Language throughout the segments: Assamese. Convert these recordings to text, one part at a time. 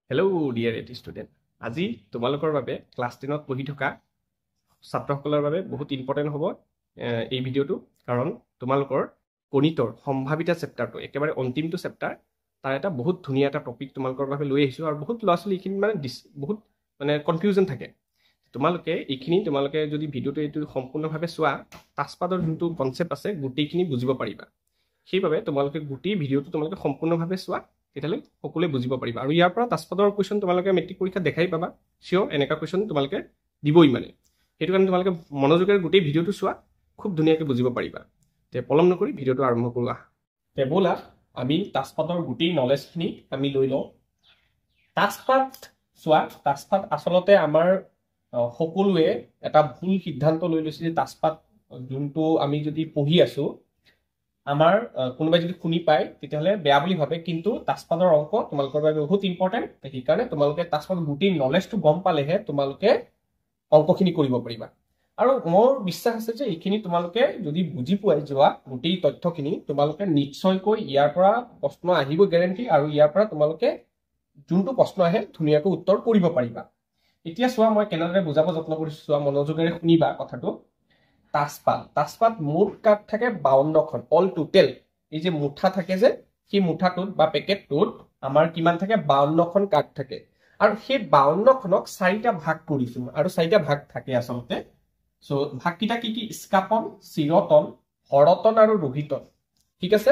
হেল্ল' ডিয়াৰ এটি ষ্টুডেণ্ট। আজি তোমালোকৰ বাবে ক্লাছ 10ত পঢ়ি থকা ছাত্ৰসকলৰ বাবে বহুত ইম্পৰ্টেণ্ট হ'ব এই ভিডিঅ'টো, কাৰণ তোমালোকৰ গণিতৰ সম্ভাৱিতা চেপ্টাৰটো একেবাৰে অন্তিমটো চেপ্টাৰ, তাৰ এটা বহুত ধুনীয়া এটা টপিক তোমালোকৰ বাবে লৈ আহিছোঁ। আৰু বহুত ল'ৰা ছোৱালী এইখিনি বহুত কনফিউজন থাকে। তোমালোকে যদি ভিডিঅ'টো এইটো সম্পূৰ্ণভাৱে চোৱা, তাছপাদৰ যোনটো কনচেপ্ট আছে গোটেইখিনি বুজিব পাৰিবা। সেইবাবে তোমালোকে গোটেই ভিডিঅ'টো সম্পূৰ্ণভাৱে চোৱা, তেতিয়াহ'লে সকলোৱে বুজিব পাৰিবা। আৰু ইয়াৰ পৰা তাছপাদৰ কুৱেশ্যন তোমালোকে মেট্ৰিক পৰীক্ষাত দেখাই পাবা, চিয়'ৰ এনেকুৱা কুৱেশ্যন তোমালোকে দিবই। সেইটো কাৰণে তোমালোকে মনোযোগেৰে গোটেই ভিডিঅ'টো চোৱা, খুব ধুনীয়াকৈ বুজিব পাৰিবা। তে পলম নকৰি ভিডিঅ'টো আৰম্ভ কৰোঁ। তে ব'লা আমি তাছপাদৰ গোটেই নলেজখিনি আমি লৈ লওঁ। তাছপাদ চোৱা, তাছপাদ আচলতে আমাৰ সকলোৱে এটা ভুল সিদ্ধান্ত লৈ লৈছে যে তাছপাদ যোনটো আমি যদি পঢ়ি আছো, আমাৰ কোনোবাই যদি শুনি পায় তেতিয়াহ'লে বেয়া বুলি ভাবে, কিন্তু তাছপাদৰ অংক তোমালোকৰ বাবে বহুত ইম্পৰ্টেণ্ট। সেইকাৰণে তোমালোকে তাছপাদৰ গোটেই নলেজটো গম পালেহে তোমালোকে অংকখিনি কৰিব পাৰিবা। আৰু মোৰ বিশ্বাস আছে যে এইখিনি তোমালোকে যদি বুজি পোৱাই যোৱা গোটেই তথ্যখিনি, তোমালোকে নিশ্চয়কৈ ইয়াৰ পৰা প্ৰশ্ন আহিব গেৰেণ্টি, আৰু ইয়াৰ পৰা তোমালোকে যোনটো প্ৰশ্ন আহে ধুনীয়াকৈ উত্তৰ কৰিব পাৰিবা। এতিয়া চোৱা, মই কেনেদৰে বুজাব যত্ন কৰিছো, চোৱা মনোযোগেৰে শুনিবা কথাটো। তাছপাদ মুঠ কাৰ্ড থাকে 52খন, অল টোটেল। এই যে মুঠা থাকে যে, সেই মুঠাটোত বা পেকেটটোত আমাৰ কিমান থাকে? 52খন কাৰ্ড থাকে। আৰু সেই 52খনক 4টা ভাগ কৰিছো, আৰু 4টা ভাগ থাকে আচলতে। চ' ভাগকেইটা কি কি? ইস্কাপন, চিৰতন, হৰতন আৰু ৰোহিতন। ঠিক আছে।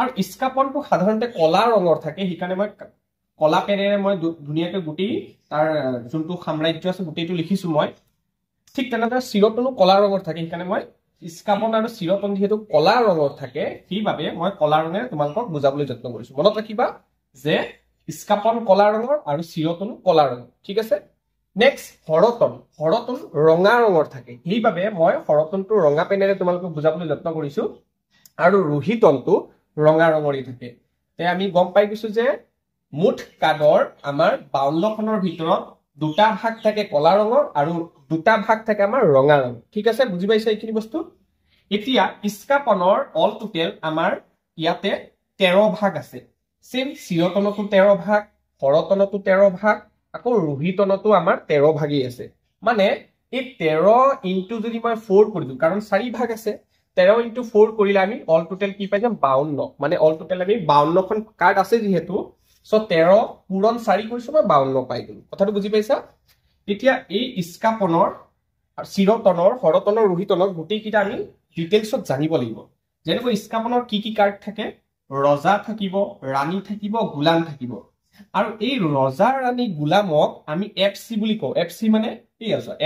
আৰু ইস্কাপনটো সাধাৰণতে কলা ৰঙৰ থাকে, সেইকাৰণে মই কলা পেনেৰে মই ধুনীয়াকৈ গোটেই তাৰ যোনটো সাম্ৰাজ্য আছে গোটেইটো লিখিছো মই। ঠিক তেনেদৰে চিৰতনো কলা ৰঙৰ থাকে, সেইকাৰণে মই ইস্কাপন আৰু চিৰতন যিহেতু কলা ৰঙৰ থাকে, সেইবাবে মই কলা ৰঙেৰে তোমালোকক বুজাবলৈ যত্ন কৰিছো। মনত ৰাখিবা যে ইস্কাপন কলা ৰঙৰ আৰু চিৰতনো কলা ৰঙৰ। ঠিক আছে। নেক্সট হৰতন ৰঙা ৰঙৰ থাকে, সেইবাবে মই হৰতনটো ৰঙা পেনেৰে তোমালোকক বুজাবলৈ যত্ন কৰিছো। আৰু ৰোহিতনটো ৰঙা ৰঙৰে থাকে। তে আমি গম পাই গৈছো যে মুঠ কাৰ্ডৰ আমাৰ 52খনৰ ভিতৰত 2টা ভাগ থাকে কলা ৰঙৰ আৰু 2টা ভাগ থাকে আমাৰ ৰঙা ৰঙৰ। ঠিক আছে, বুজি পাইছা এইখিনি বস্তু? এতিয়া ইস্কাপনৰ অল টোটেল আমাৰ ইয়াতে 13 ভাগ আছে। চেম চিৰতনতো 13 ভাগ, হৰতনতো 13 ভাগ, আকৌ ৰোহিতনতো আমাৰ 13 ভাগেই আছে। মানে এই 13 ইনটু যদি মই 4 কৰি দিওঁ, কাৰণ 4 ভাগ আছে, 13 ইনটু 4 কৰিলে আমি অল টোটেল কি পাই যাম? 52। মানে অল টোটেল আমি 52খন কাৰ্ড আছে যিহেতু, চ' 13 পূৰণ 4 কৰিছো, মই 52 পাই গলো। কথাটো বুজি পাইছা? এতিয়া এই ইস্কাপনৰ, চিৰতনৰ, হৰতনৰ, ৰোহিতনৰ গোটেইকেইটা আমি ডিটেইলছত জানিব লাগিব। যেনেকৈ ইস্কাপনৰ কি কি কাৰ্ড থাকে? ৰজা থাকিব, ৰাণী থাকিব, গোলাম থাকিব। আৰু এই ৰজা, ৰাণী, গোলামক আমি FC বুলি কওঁ। FC মানে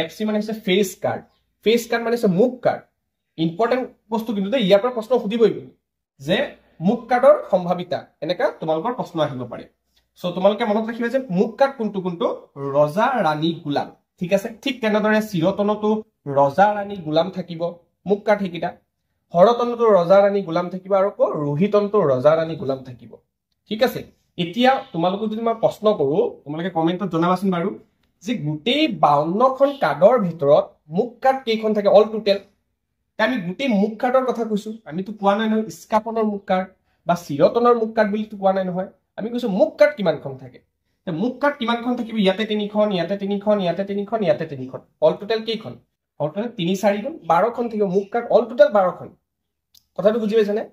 FC মানে হৈছে ফেচ কাৰ্ড। ফেচ কাৰ্ড মানে হৈছে মুখ কাৰ্ড। ইম্পৰ্টেণ্ট বস্তু কিন্তু দেই, ইয়াৰ পৰা প্ৰশ্ন সুধিবই যে মুখ কাৰ্ডৰ সম্ভাৱিতা, এনেকা তোমালোকৰ প্ৰশ্ন আহিব পাৰে। চ' তোমালোকে মনত ৰাখিবা যে মুখ কাৰ্ড কোনটো কোনটো? ৰজা, ৰাণী, গোলাম। ঠিক আছে। ঠিক তেনেদৰে চিৰতনতো ৰজা, ৰাণী, গোলাম থাকিব, মুখ কাৰ্ড সেইকেইটা। হৰতনতো ৰজা, ৰাণী, গোলাম থাকিব, আৰু ৰোহিতনতো ৰজা, ৰাণী, গোলাম থাকিব। ঠিক আছে। এতিয়া তোমালোকক যদি মই প্ৰশ্ন কৰো, তোমালোকে কমেণ্টত জনাবাচোন বাৰু যে গোটেই 52খন কাৰ্ডৰ ভিতৰত মুখ কাৰ্ড কেইখন থাকে অল টোটেল? আমি গোটেই মুখ কাৰ্ডৰ কথা কৈছো, আমিতো কোৱা নাই নহয় ইস্কাপনৰ মুখ কাৰ্ড বা চিৰতনৰ মুখ কাৰ্ড বুলিতো কোৱা নাই নহয়। আমি কৈছো মুখ কাৰ্ড কিমানখন থাকে। মুখ কাৰ্ড কিমানখন থাকিব? ইয়াতে 3খন, ইয়াতে 3খন, ইয়াতে 3খন, ইয়াতে 3খন, অল টোটেল কেইখন? অল টোটেল 3, 4 গুণ 12খন থাকিব মুখ কাৰ্ড, অল টোটেল 12খন। কথাটো বুজি পাইছানে?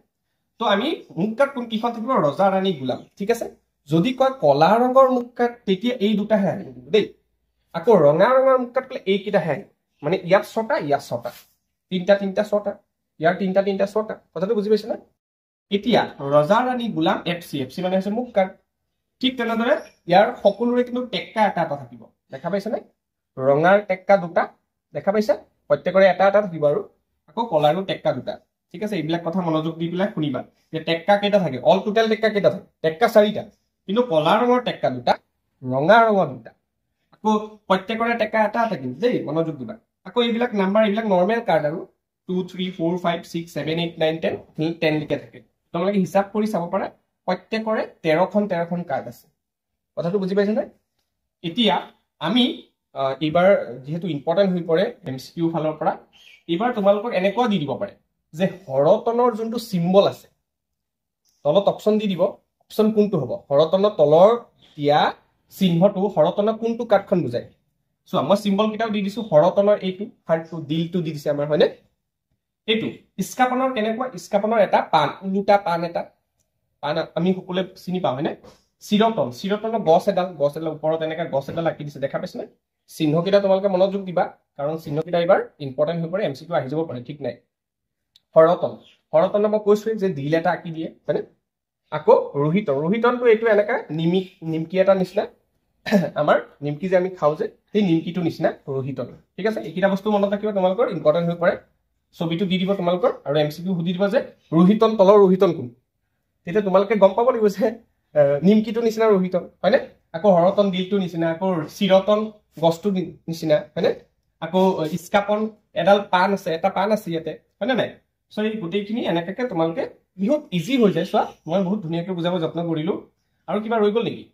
তো আমি মুখ কাৰ্ড কোন কেইখন থাকিব? ৰজা, ৰাণী, গোলাম। ঠিক আছে। যদি কয় কলা ৰঙৰ মুখ কাৰ্ড, তেতিয়া এই দুটাহে আহিব দেই। আকৌ ৰঙা ৰঙৰ মুখ কাৰ্ড কলে এইকেইটাহে আহিব। মানে ইয়াত 6টা, ইয়াত 6টা, 3টা 3টা 6টা, ইয়াৰ 3টা 3টা 6টা। কথাটো বুজি পাইছে না? এতিয়া ৰজা, ৰাণী, গোলাম FC মানে হৈছে মুখ কাৰ্ড। ঠিক তেনেদৰে ইয়াৰ সকলোৰে কিন্তু টেক্কা এটা এটা থাকিব। দেখা পাইছে নে? ৰঙাৰ টেক্কা 2টা, দেখা পাইছা? প্ৰত্যেকৰে এটা এটা থাকিব, আৰু আকৌ কলাৰো টেক্কা 2টা। ঠিক আছে। এইবিলাক কথা মনোযোগ দি পেলাই শুনিবা যে টেক্কা কেইটা থাকে। অল টোটেল টেক্কা কেইটা থাকে? টেক্কা 4টা, কিন্তু কলা ৰঙৰ টেক্কা 2টা, ৰঙা ৰঙৰ 2টা, আকৌ প্ৰত্যেকৰে টেক্কা এটা এটা কিন্তু দেই, মনোযোগ দিবা। আকৌ এইবিলাক নাম্বাৰ, এইবিলাক নৰ্মেল কাৰ্ড, আৰু 2, 3, 4, 5, 6, 7, 8, 9, 10 লৈকে থাকে। তোমালোকে হিচাপ কৰি চাব পাৰা, প্ৰত্যেকৰে 13খন কাৰ্ড আছে। কথাটো বুজি পাইছে নে? এতিয়া আমি এইবাৰ যিহেতু ইম্পৰ্টেণ্ট হৈ পৰে MCQ ফালৰ পৰা, এইবাৰ তোমালোকক এনেকুৱা দি দিব পাৰে যে হৰতনৰ যোনটো চিম্বল আছে, তলত অপশ্যন দি দিব, অপশ্যন কোনটো হ'ব? হৰতনৰ তলৰ দিয়া চিহ্নটো হৰতনৰ কোনটো কাঠখন বুজায় চোৱা মই চিম্বল কেইটাও দি দিছো হৰতনৰ এইটো হাৰ্টটো দিলটো দি দিছে আমাৰ হয়নে এইটো ইস্কাপনৰ কেনেকুৱা ইস্কাপনৰ এটা পান উলুটা পান এটা পান আমি সকলোৱে চিনি পাওঁ হয়নে চিৰতনৰ গছ এডাল ওপৰত এনেকা গছ এডাল আঁকি দিছে দেখা পাইছেনে চিহ্নকেইটা তোমালোকে মনোযোগ দিবা কাৰণ চিহ্নকেইটা এবাৰ ইম্পৰ্টেণ্ট হৈ পৰে এমচিকিউ আহি যাব পাৰে ঠিক নাই হৰতন মই কৈছোৱে যে দিল এটা আঁকি দিয়ে হয়নে আকৌ ৰোহিতনটো এইটো এনেকা নিমকি এটা নিচিনা আমাৰ নিমকি যে আমি খাওঁ যে সেই নিমকিটো নিচিনা ৰোহিতন ঠিক আছে এইকেইটা বস্তু মনত ৰাখিবা তোমালোকৰ ইম্পৰ্টেণ্ট হৈ পৰে ছবিটো দি দিব তোমালোকৰ আৰু এমচিকিউ সুধি দিব যে ৰোহিতন তলৰ ৰোহিতন কোন তেতিয়া তোমালোকে গম পাব লাগিব যে নিমকিটো নিচিনা ৰোহিতন হয়নে আকৌ হৰতন দিলটো নিচিনা আকৌ চিৰতন গছটো নিচিনা হয়নে আকৌ ইস্কাপন এডাল পান আছে এটা পান আছে ইয়াতে হয়নে নাই সো এই গোটেইখিনি এনেকাকে তোমালোকে বহুত ইজি হৈ যায় চোৱা মই বহুত ধুনীয়াকৈ বুজাব যত্ন কৰিলো আৰু কিবা ৰৈ গ'ল নেকি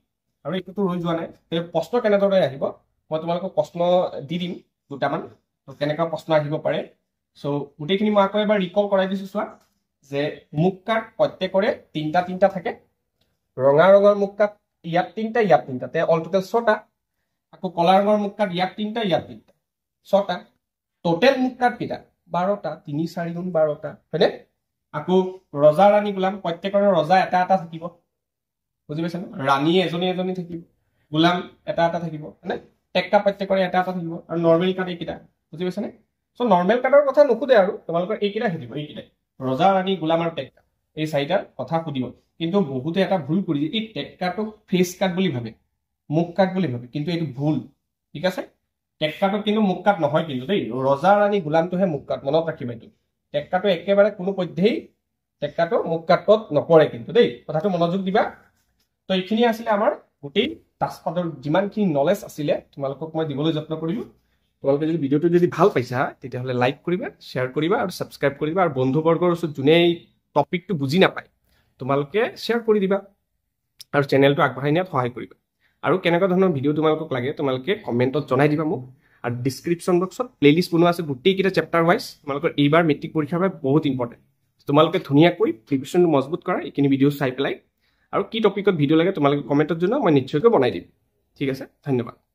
আৰু এইটোতো ৰৈ যোৱা নাই প্ৰশ্ন কেনেদৰে আহিব মই তোমালোকক প্ৰশ্ন দি দিম দুটামান তো কেনেকুৱা প্ৰশ্ন আহিব পাৰে সো গোটেইখিনি মই আকৌ এবাৰ ৰিকল কৰাই দিছো চোৱা যে মুখ কাট প্ৰত্যেকৰে তিনটা থাকে ৰঙা ৰঙৰ মুখ কাট ইয়াত তিনটা তে অল টোটেল 6টা আকৌ কলা ৰঙৰ মুখ কাট ইয়াত তিনটা 6টা টোটেল মুখ কাট কেইটা 12টা 3 4 গুণ 12টা হয়নে আকৌ ৰজা ৰাণী গোলাম প্ৰত্যেকৰে ৰজা এটা থাকিব বুজি পাইছানে ৰাণী এজনী থাকিব গোলাম এটা থাকিব হয়নে টেক্কা প্ৰত্যেকৰে এটা থাকিব আৰু নৰ্মেল কাট এইকেইটা বুজি পাইছানে সো নৰ্মেল কাটৰ কথা নুখুদে আৰু তোমালোকৰ এইকেইটা থাকিব এইকেইটা ৰজা ৰাণী গোলাম আৰু টেক্কা এই চাৰিটাৰ কথা সুধিব কিন্তু বহুতে এটা ভুল কৰি এই টেক্কাটো ফেচ কাট বুলি ভাবে মুখ কাট বুলি ভাবে কিন্তু এইটো ভুল ঠিক আছে টেক্কাটো কিন্তু মুখ কাট নহয় কিন্তু দেই ৰজা ৰাণী গোলামটোহে মুখ কাট মনত ৰাখিবা এইটো টেক্কাটো একেবাৰে কোনো পধ্যেই টেক্কাটো মুখ কাটত নপৰে কিন্তু দেই কথাটো মনোযোগ দিবা তো এইখিনি আছিল আমাৰ গোটেই তাস্কতৰ যিমানখিনি নলেজ আছিল তোমালোকক মই দিবলৈ যত্ন কৰিলো তোমালোকে যদি ভিডিওটো যদি ভাল পাইছা তেতিয়াহলে লাইক কৰিবা শেয়াৰ কৰিবা আৰু সাবস্ক্ৰাইব কৰিবা আৰু বন্ধুবৰ্গৰ ওচৰত যোনে এই টপিকটো বুজি নাপায় তোমালোকে শেয়াৰ কৰি দিবা আৰু চেনেলটো আগবঢ়াই নিয়াত সহায় কৰিবা আৰু কেনেকুৱা ধৰণৰ ভিডিও তোমালোকক লাগে তোমালোকে কমেন্টত জনাই দিবা মোক আৰু ডেসক্ৰিপচন বক্সত প্লেলিষ্ট বনোৱা আছে গোটেইকেইটা চেপ্টাৰ ওয়াইজ তোমালোকৰ এইবাৰ মেট্ৰিক পৰীক্ষাৰ বাবে বহুত ইম্পৰ্টেণ্ট তোমালোকে ধুনীয়াকৈ প্ৰিপাৰেচনটো মজবুত কৰা এইখিনি ভিডিও চাই পেলাই আৰু কি টপিকত ভিডিও লাগে তোমালোকে কমেন্টত জনাও মই নিশ্চয়কৈ বনাই দিম ঠিক আছে ধন্যবাদ